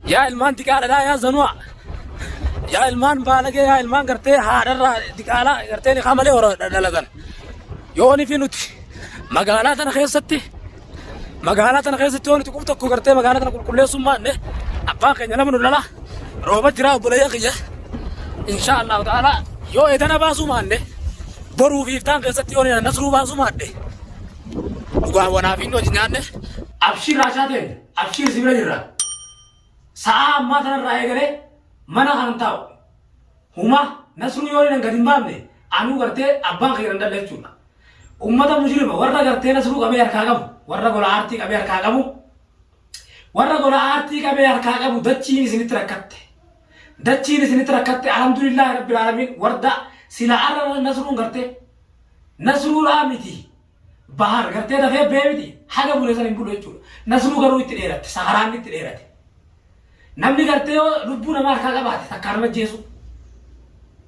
يا المان تقال لا يا زنوع يا المان بالك يا المان قرتي هذا تقال قرتي خاملي ورا دلدن يوني في نوتي مقالات انا خيستي مقالات انا خيستي يوني تقول تكو قرتي مقالات انا كل سما نه ابا كان لمن لا روبا جرا بلا يقيا ان شاء الله تعالى يو اذا باسو مان نه برو في تان خيستي يوني نصرو باسو مان نه وانا في نو جنان ابشير راشاتين ابشير سيبرا ساعة ما ترى رأي كره منا خانتاو هما نسرو يوري نعدين بامني أنو كرتة أبان خيران ده ليش ummata muslimah warra gartee nasruu qabee harkaa qabu warra gola aartii qabee harkaa qabu warra gola aartii qabee harkaa qabu dachiin isinitti rakkatte alhamdulillah rabbil alamin warda sila arra nasruun gartee nasruudha miti bahar gartee dafee beemiti haga bulesan hin bulu jechuudha nasruu garuu itti dheeratte saharaan itti dheeratte namni gartee lubbuu namaa harkaa qabaate takkaaruma jeesu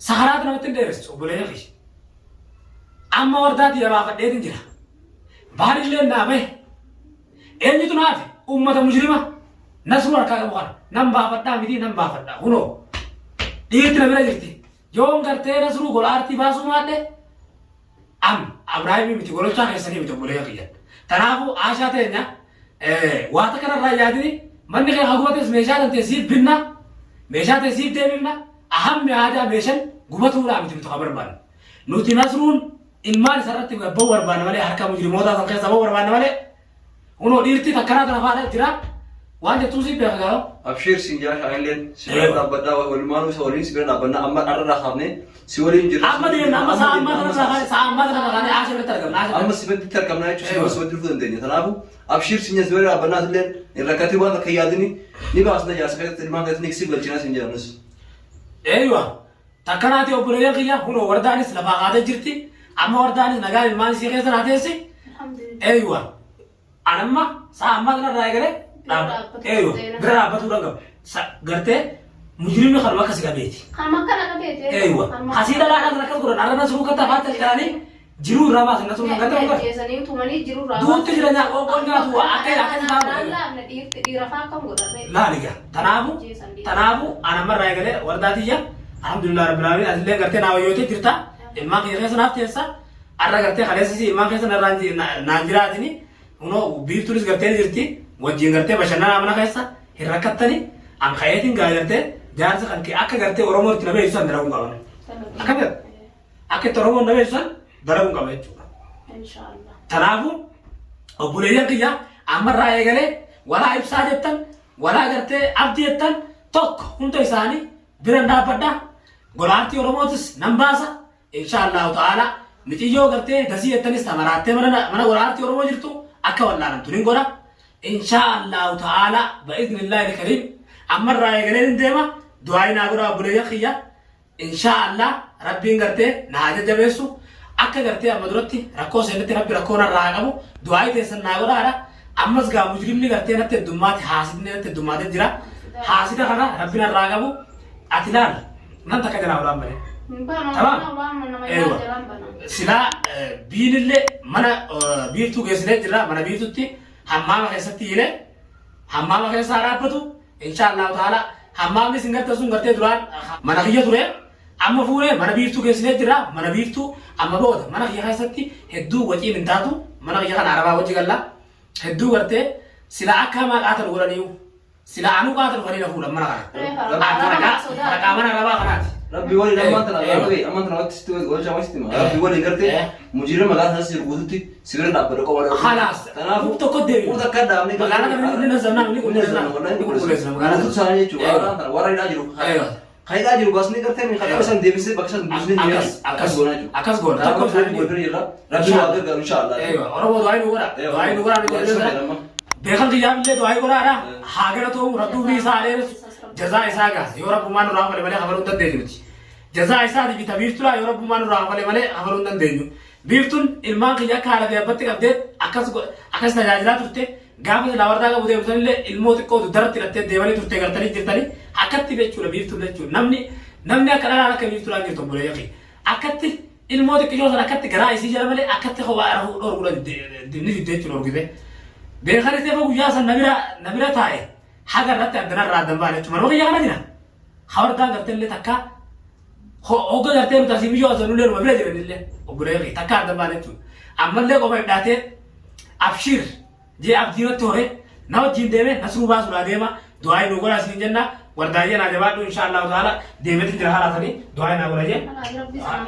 saharaat namatti hin dheeressu obboleeyyan fi amma wardaati yabaa fadheetin jira baadillee naabe eenyutu naafe ummata muslima nasruu harkaa qabu kana nan baafadhaa miti nan baafadhaa kunoo dhiirti na bira jirti yoon gartee nasruu gola aartii baasuu maadhe Abrahaamii miti gololchaa keessanii miti obboleeyyan kiyyan tanaafu aashaa teenya waata kanarraa yaadini manni kee hagubates meeshaa dantee siif binna meeshaa ta'e siif deebifna ahammi aadaa meeshan gubatuudhaa miti miti barbaanne nuti nasruun ilmaan isarratti gabboo barbaanne malee harka mujrimootaa san keessa ba'uu barbaanne malee kunoo dhiirti takkanaa kana faana jira waan jettuu siif beeka gaa'o abshir sinjaa shaayileen sibira dhaabbadhaa walumaanuu isa waliin sibira dhaabbannaa amma dharraa kaafne si waliin jirra amma deemna amma sa'a amma kana kaane aasha irratti argamna amma sibatti argamna jechuudha sibatti dhufuu dandeenya tanaafu abshir sinya sibira dhaabbannaa illeen irrakkati waan akka yaadini ni baasna jaarsa keessatti ilmaan keessatti niksii galchinaa sin jedhamus eeywa takkanaati obboleeyyan kiyya kunoo wardaanis lafaa qaatee jirti amma wardaanis nagaa ilmaan isii keessa naateessi eeywa anamma sa'a amma kanarraa eegale eeywa bira dhaabbatuu dhagamu gartee mujrimni kanuma akkas qabeeti eeywa asii dhalaadhaan akkas godhan arra nasruu kan tafaatti jedhanii jiruu irraa baasan nasruu kan gata godhan duutti jireenya qoqqoon nyaatu akkasii taa'u laaliga tanaafu anamarraa eegale wardaatiyya alhamdulillah rabbil alamin asillee gartee naa wayyootee jirta ilmaan keessa keessa naaf teessa arra gartee kaleessisi ilmaan keessa naan jiraatini kunoo biiftuunis gartee ni jirti wajjin gartee bashannanaa mana keessa hin rakkattani an kayeetiin gaa gartee jaarsa kan akka gartee oromoo itti nama eebbisan dalaguun qaban akka itti oromoon nama eebbisan dalaguun qaba jechuudha tanaafu obboleeyyan kiyya ammarraa eegalee walaa ibsaa jettan walaa gartee abdii jettan tokko hunda isaanii biran dhaabbadhaa gola aartii oromootis nan baasa inshaallahu ta'ala mitiyyoo gartee dasii jettanis tamaraattee mana gola aartii oromoo jirtu akka wallaanamtu nin godha inshaallahu ta'ala ba'idnillahi alkariim ammarraa eegalee nin deema du'aayi naa godha obboleeyyan kiyya inshaallah rabbiin gartee naa jajjabeessu akka gartee amma duratti rakkoo seenatti rabbi rakkoo narraa qabu du'aayi teessan naa godhaadha ammas gaa mujrimni gartee natti heddummaatti haasidni natti heddummaatee jira haasida kana rabbi narraa qabu ati laal nan takka jalaa olaan bane tamam eeywa silaa biinillee mana biiftuu geessinee jirra mana biiftutti hammaama keessatti hiilee hammaama keessaa dhaabbatu inshaallahu ta'ala hammaamni sin garta sun gartee duraan mana kiyya ture amma fuunee mana biiftuu geessinee jirra mana biiftuu amma booda mana kiyya keessatti hedduu waciin hin taatu mana kiyya kana arabaa wajji galla hedduu gartee silaa akka hamaa qaatan godhaniiyu sila anu qaatan waliin fuudhan mana kana haraqaa mana arabaa kanaati rabbi waliin amantana waqtisti walchaa waqtisti ma rabbi waliin gartee mujira magaalaa sana sirbuututti sibira dhaabbata qobaadha khalaas tanaafu tokko deebi uta akka dhaabne magaalaa kana inni zamnaa inni qulqulleessina magaalaa tutu sana jechuudha warra hidhaa jiru hidhaa jiru baasni gartee min kadhaa san deebisee bakka san buusnee ni akkas goona jechuudha akkas goona takko rabbi waliin jirra rabbi waa gargaaru inshaallah oromoo du'aayi nu godha du'aayi nu godha ni godha beekan kiyyaamillee du'aayi godhaadha haa galatoom rabbii isaalee jazaa isaa gaas yoo rabbumaan nurraa fale malee habaluu hin dandeenyu nuti jazaa isaati bita biiftuudha yoo rabbumaan nurraa fale malee habaluu hin dandeenyu biiftuun ilmaan kiyya akka haala gabbatti qabdee akkas tajaajilaa turte gaafa silaa wardaa qabu deebisanillee ilmoo xiqqootu daratti hidhattee deemanii turte gartanii jirtanii akkatti jechuudha biiftuun jechuudha namni akka dhalaan akka biiftuudhaan jirtu obboleeyyan kiyya akkatti ilmoo xiqqishoo sana akkatti garaa isii jala malee akkatti hawaa rafuu dhorgudha ni didde jechuudha orgite beekanis teefa guyyaa san nabira taa'e حاجة رتّي عندنا الرادم بالك ما نوغي يا مدينة حاول قرتي اللي تكا هو قرتي متاسيبي جو أصلا نقول ما بلاجي اللي وقريقي تكا عندنا بالك أما اللي قبل داتي أبشر جي أبدينا توه ناو جين ديمه نسرو باس ولا ديما دعاء نقول أسين جنة وردايا نجبات إن شاء الله تعالى ديمه تجرها راتني دعاء نقول أجي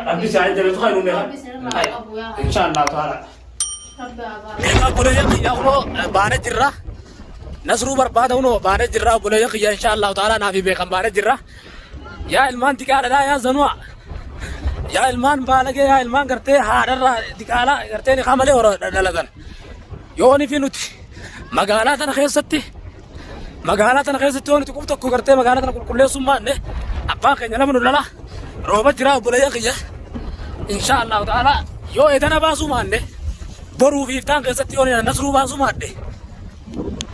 ربي ساعد جل تخيل نمها إن شاء الله تعالى أقول يا أخو بانة جرة نسرو برباد أونو بانة جرة أقول يا إن شاء الله تعالى نافي بكم بانة جرة يا إلمان تكالا لا يا زنوا يا إلمان بالك يا إلمان كرتة هذا تكالا كرتة نخامله ورا دلالة يوني في نوتي مقالات أنا خيستي مقالات أنا خيستي وني تقول تكو كرتة مقالات أنا كل يوم سما نه أباك إننا من ولا روبا جرا أقول يا إن شاء الله تعالى يو إذا نباسو ما نه برو في تان خيستي وني نسرو باسو ما نه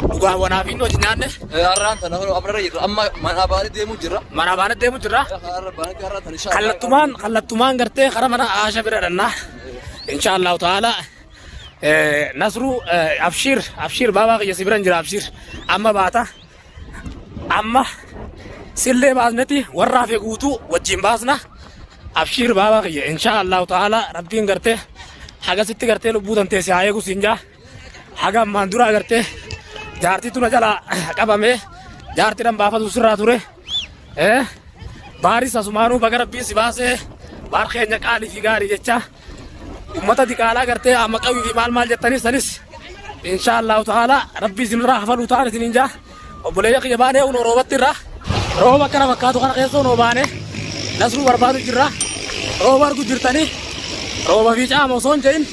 وقام ونافين وجنان نه أران تنهر أمر يجرا أما mana bani demu jira خلتمان كرتة خرمنا عاشا برادنا إن شاء الله تعالى نصرو أبشر بابا يسيبرن جرا أبشر أما باتا أما سلة بازنتي ورا في قوتو وجيم بازنا أبشر بابا إن شاء الله تعالى ربين كرتة حاجة ستة كرتة لبودن تسعة يكو سينجا حاجة ماندورا كرتة جارتي تو نجلا كابامه جارتي نم بافا دوسرا توره باريس أسمانو بغير بيس باسه بار خينجا كالي فيغاري جتة أمتا ديكالا كرتة أما كوي في مال جتاني سنس إن شاء الله تعالى ربي زمرا حفلو تعالى تنينجا وبوليا كيبانه ونو روبت ترى روبا كنا بكاتو كنا كيسو نوبانه نسرو بربادو جرا روبا ركو جرتاني روبا فيجا موسون جين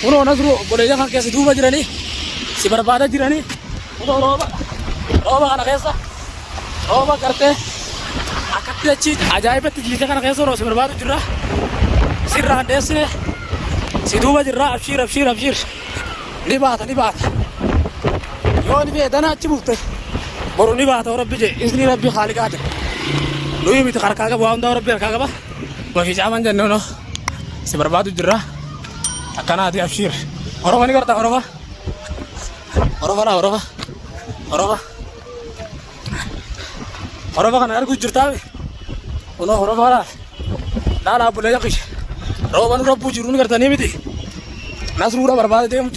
ونو نسرو بوليا كنا كيسو دوبا جراني si barbaada jirani rooba kana keessa rooba gartee akkatti achi ajaa'ibatti jiite kana keessa si barbaadu jirra sirraan dheessine si duuba jirra abshir ni baata yoo ni beedana achi bufte boru ni baata rabbi je isni rabbi khaaliqaate nuyi miti harkaa qabu waa hundaa rabbi harkaa qaba wafi caaman jenne no si barbaadu jirra akkanaati abshir oroba ni garta oroba kan argu jirtaabe uno oroba la bule yaqish roban rabbu jirun gartani miti nasru barbaade deemu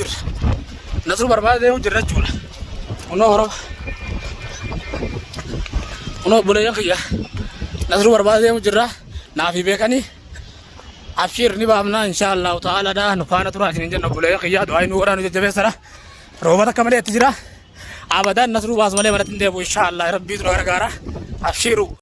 jirra jula uno bule yaqiya nasru barbaade deemu jirra naafi bekani abshir ni baamna insha Allah taala da nu faana turatin janna bule yaqiya du'ay nu waranu jabesara روبا كمالي تجرا أبدا نصرو باز مالي مرتين ديبو إن شاء الله ربي تروح رجارة أبشروا